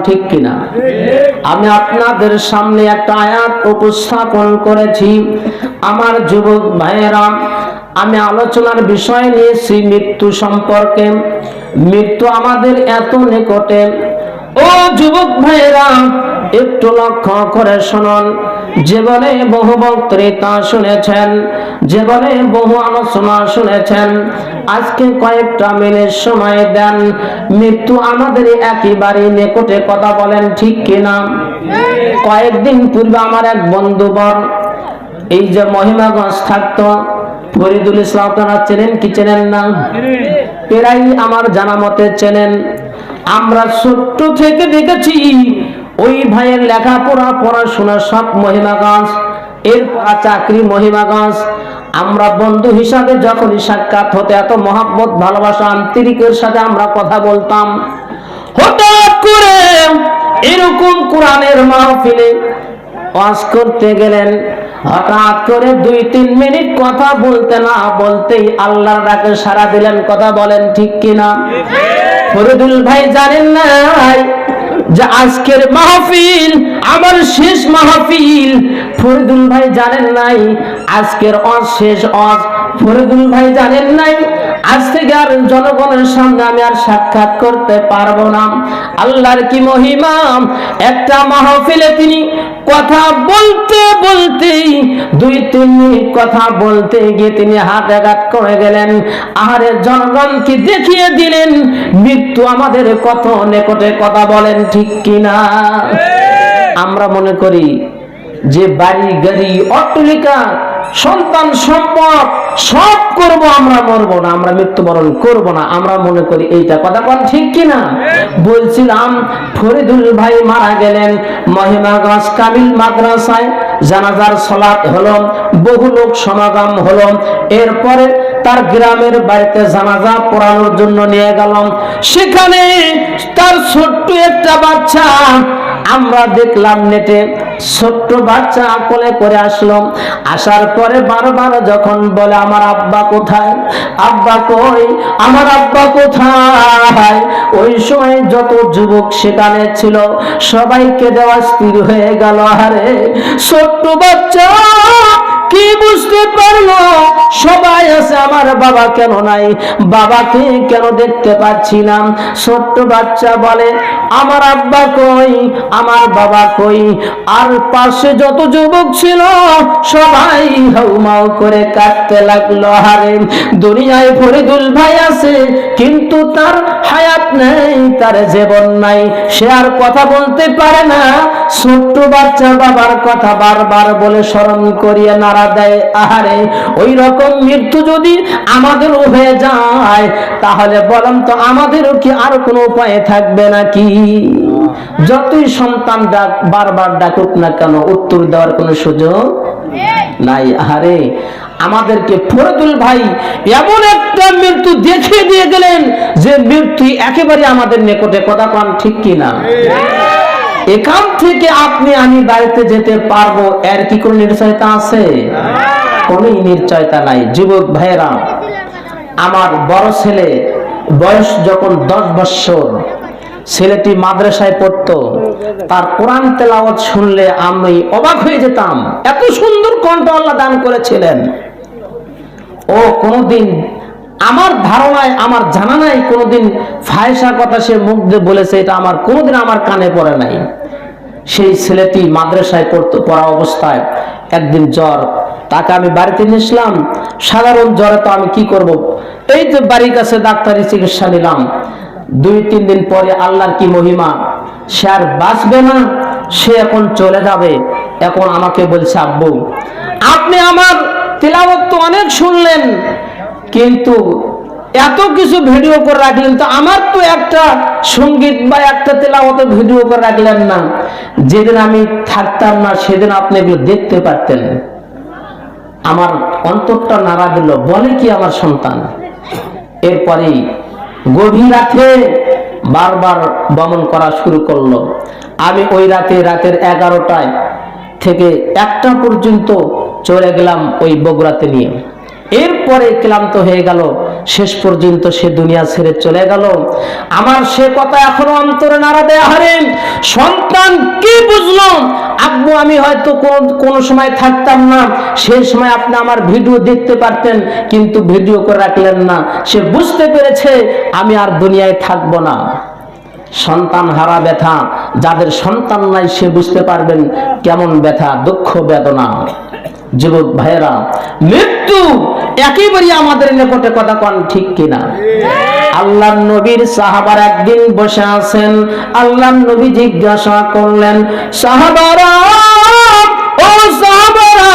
ঠিক কিনা? আমি আপনাদের সামনে একটা আয়াত উপস্থাপন করেছি। আমার যুবক ভাইয়েরা, আমি আলোচনার বিষয় নিয়েছি মৃত্যু সম্পর্কে। মৃত্যু আমাদের এত নিকটে। ও যুবক ভাইয়েরা, একটু লক্ষ্য করে শুনুন। জীবনে বহু বক্তৃতা শুনেছেন, জীবনে বহু আলোচনা শুনেছেন। আজকে কয়েকটা মিনিট সময় দেন। মৃত্যু আমাদের একেবারে নিকটে, কথা বলেন ঠিক কিনা? কয়েকদিন পূর্বে আমার এক বন্ধুবর এই যে মহিমাগঞ্জ থাকতো, ফরিদুল ইসলাম, আপনারা চেনেন কি চেনেন না? প্রায় আমার জানা মতে চেনেন। আমরা ছোট্ট থেকে দেখেছি ওই ভাইয়ের লেখাপড়া পড়াশোনা সব মহিমাগঞ্জ, এরপর চাকরি মহিমাগঞ্জ। আমরা বন্ধু হিসাবে যখনই সাক্ষাৎ হতে এত মহাব্বত, ভালোবাসা, আন্তরিকের সাথে আমরা কথা বলতাম। হঠাৎ করে এরকম কোরআনের মাহফিলে ওয়াজ করতে গেলেন, হঠাৎ করে 2-3 মিনিট কথা বলতে না বলতেই আল্লাহর ডাকে সাড়া দিলেন। কথা বলেন ঠিক কিনা? ফরিদুল ভাই জানেন না যে আজকের মাহফিল আমার শেষ মাহফিল? ফরিদুল ভাই জানেন নাই আজকের শেষ ওয়াজ? ফরিদুল ভাই জানেন নাই আজ থেকে আর জনগণের সামনে আমি আর সাক্ষাৎ করতে পারবো না। আল্লাহর কি মহিমা! একটা মাহফিলে তিনি কথা বলতে বলতেই 2-3 মিনিট কথা বলতে গিয়ে তিনি হাত আঘাত করে গেলেন। আহারে, জনগণকে দেখিয়ে দিলেন মৃত্যু আমাদের কত নিকটে। কথা বলেন ঠিক কিনা? আমরা মনে করি যে বাড়ি গাড়ি অট্টালিকা সন্তান সম্পদ সব করব, আমরা মরবো না, আমরা মৃত্যুবরণ করব না, আমরা মনে করি এইটা। কথা বল ঠিক কিনা? বলছিলাম ফরিদুল ভাই মারা গেলেন মহিমাগঞ্জ কামিল মাদ্রাসায়। জানাজার সালাত হলো, বহু লোক সমাগম হলো। এরপরে তার গ্রামের বাড়িতে জানাজা পড়ানোর জন্য নিয়ে গেলাম। সেখানে তার ছোট্ট একটা বাচ্চা আমরা দেখলাম নেটে, ছোট্ট বাচ্চা কোলে করে আসলো। আসার পরে বারবার যখন বলে আমার আব্বা কোথায়, আব্বা কই, আমার আব্বা কোথায়, ওই সময় যত যুবক সেখানে ছিল সবাইকে দেওয়া স্থির হয়ে গেল। আরে ছোট্ট বাচ্চা কি বুঝতে পারলো সবাই আছে, আমার বাবা কেন নাই, বাবাকে কেন দেখতে পাচ্ছি না? ছোট্ট বাচ্চা বলে আমার আব্বা কই, আমার বাবা কই। আর পাশে যত যুবক ছিল সবাই হাউমাউ করে কাঁদতে লাগলো। আরে দুনিয়ায় ফরিদুল ভাই আছে কিন্তু তার হায়াত নেই, তার জীবন নাই, সে আর কথা বলতে পারে না। ছোট্ট বাচ্চা বাবার কথা বারবার বলে স্মরণ করিয়ে নাড়া দেয়। আহারে, ওই রকম মৃত্যু যদি আমাদেরও হয়ে যায় তাহলে বলেন তো আমাদেরও কি আর কোনো উপায় থাকবে নাকি? যতই সন্তান ডাক বারবার ডাকুক না কেন, উত্তর দেওয়ার কোনো সুযোগ নাই। আহারে, আমাদেরকে ফরিদুল ভাই এমন একটা মৃত্যু দেখিয়ে দিয়ে গেলেন যে মৃত্যু একেবারে আমাদের নিকটে। কথা কন ঠিক কিনা? এখান থেকে আপনি আমি বাড়িতে যেতে পারবো, এর কি কোনো নিশ্চয়তা আছে? কোনো নিশ্চয়তা নাই। যুবক ভাইয়েরা, আমার বড় ছেলে বয়স যখন 10 বছর, ছেলেটি মাদ্রাসায় পড়তো। তার কোরআন তেলাওয়াত শুনলে আমি অবাক হয়ে যেতাম, এত সুন্দর কণ্ঠ আল্লাহ দান করেছিলেন। ও কোনদিন আমার ধারণায়, আমার জানা নাই কোনদিন ফায়সা কথা সে মুখ দিয়ে বলেছে, এটা আমার কোনদিন আমার কানে পড়ে নাই। সেই ছেলেটি মাদ্রাসায় পড়া অবস্থায় একদিন জ্বর, তাকে আমি বাড়িতে নিয়েছিলাম। সাধারণ জ্বরে তো আমি কি করব, এই তো বাড়ির কাছে ডাক্তারি চিকিৎসা নিলাম। 2-3 দিন পরে আল্লাহর কি মহিমা, সে আর বাঁচবে না, সে এখন চলে যাবে। এখন আমাকে বলছে আব্বু আপনি আমার তিলাওয়াত তো অনেক শুনলেন, কিন্তু এত কিছু ভিডিও করে রাখলেন, তো আমার তো একটা সঙ্গীত বা একটা তেলাওয়াতের ভিডিও করে রাখলেন না। যেদিন আমি থাকতাম না সেদিন আপনি এগুলো দেখতে পারতেন। আমার অন্তরটা নাড়া দিল, বলে কি আমার সন্তান। এরপরেই গভীর রাতে বারবার বমন করা শুরু করলো। আমি ওই রাতের 11টায় থেকে 1টা পর্যন্ত চলে গেলাম ওই বগুড়াতে নিয়ে। এরপরে ক্লান্ত হয়ে গেল, শেষ পর্যন্ত সে দুনিয়া ছেড়ে চলে গেল। আমার সে কথা এখনো অন্তরে নাড়া দেয়। আরে সন্তান কি বুঝলো, আব্বু আমি হয়তো কোন সময় থাকতাম না, সেই সময় আপনি আমার ভিডিও দেখতে পারতেন, কিন্তু ভিডিও করে রাখলেন না। সে বুঝতে পেরেছে আমি আর দুনিয়ায় থাকবো না। সন্তান হারা ব্যথা, যাদের সন্তান নাই সে বুঝতে পারবেন কেমন ব্যথা, দুঃখ বেদনা। যুবক ভাইয়েরা, মৃত্যু একেবারে আমাদের নিকটে, কথা কোন ঠিক কিনা? আল্লাহর নবীর সাহাবারা একদিন বসে আছেন, আল্লাহর নবী জিজ্ঞাসা করলেন, সাহাবারা, ও সাহাবারা,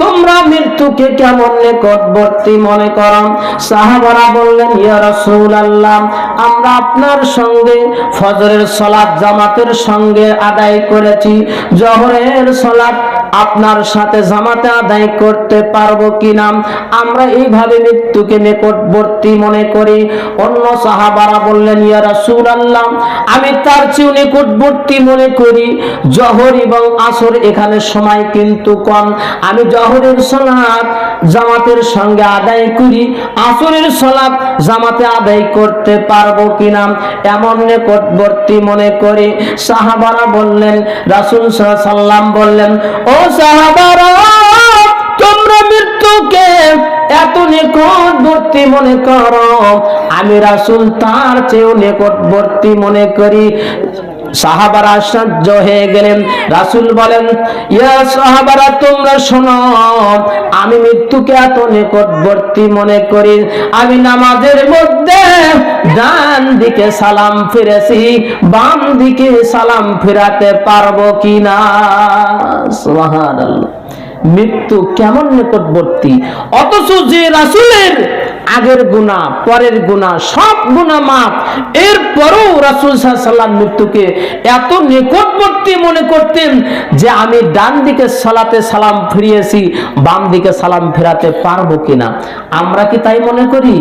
তোমরা মৃত্যুকে কেমন নিকটবর্তী মনে করো? সাহাবারা বললেন, ইয়া রাসূলুল্লাহ, আমরা আপনার সঙ্গে ফজরের সালাত জামাতের সঙ্গে আদায় করেছি, জোহরের সালাত আপনার সাথে জামাতে আদায় করতে পারবো কিনা, আমরা এইভাবে মৃত্যুকে নিকটবর্তী মনে করি। অন্য সাহাবারা বললেন, ইয়া রাসূলুল্লাহ, আমি তার চেয়ে নিকটবর্তী মনে করি জোহর এবং আসর, এখানে সময় কিন্তু কম, আমি জোহরের সালাত জামাতের সঙ্গে আদায় করি, আসরের সালাত জামাতে আদায় করতে পারবো কিনা এমন নিকটবর্তী মনে করি। সাহাবারা বললেন, রাসূল সাল্লাল্লাহু আলাইহি ওয়াসাল্লাম বললেন, ও সাহাবারা, তোমরা মৃত্যুকে এত নিকটবর্তী মনে করো, আমি রাসূল তার চেয়েও নিকটবর্তী মনে করি। সাহাবারা আশ্চর্য হয়ে গেলেন। রাসূল বলেন, ইয়া সাহাবারা, তোমরা শোনো, আমি মৃত্যুকে এত নিকটবর্তী মনে করি, আমি নামাজের মধ্যে ডান দিকে সালাম ফিরেছি, বাম দিকে সালাম ফিরাতে পারবো কিনা। সুবহানাল্লাহ, মৃত্যু কেমন নিকটবর্তী, অথচ যে রাসূলের আগের গুনাহ পরের গুনাহ সব গুনাহ মাফ, এরপরও রাসূল সাল্লাল্লাহু আলাইহি ওয়াসাল্লাম মৃত্যুকে এত নিকটবর্তী মনে করতেন যে আমি ডান দিকে সালাতে সালাম ফিরিয়েছি, বাম দিকে সালাম ফেরাতে পারবো কিনা। আমরা কি তাই মনে করি?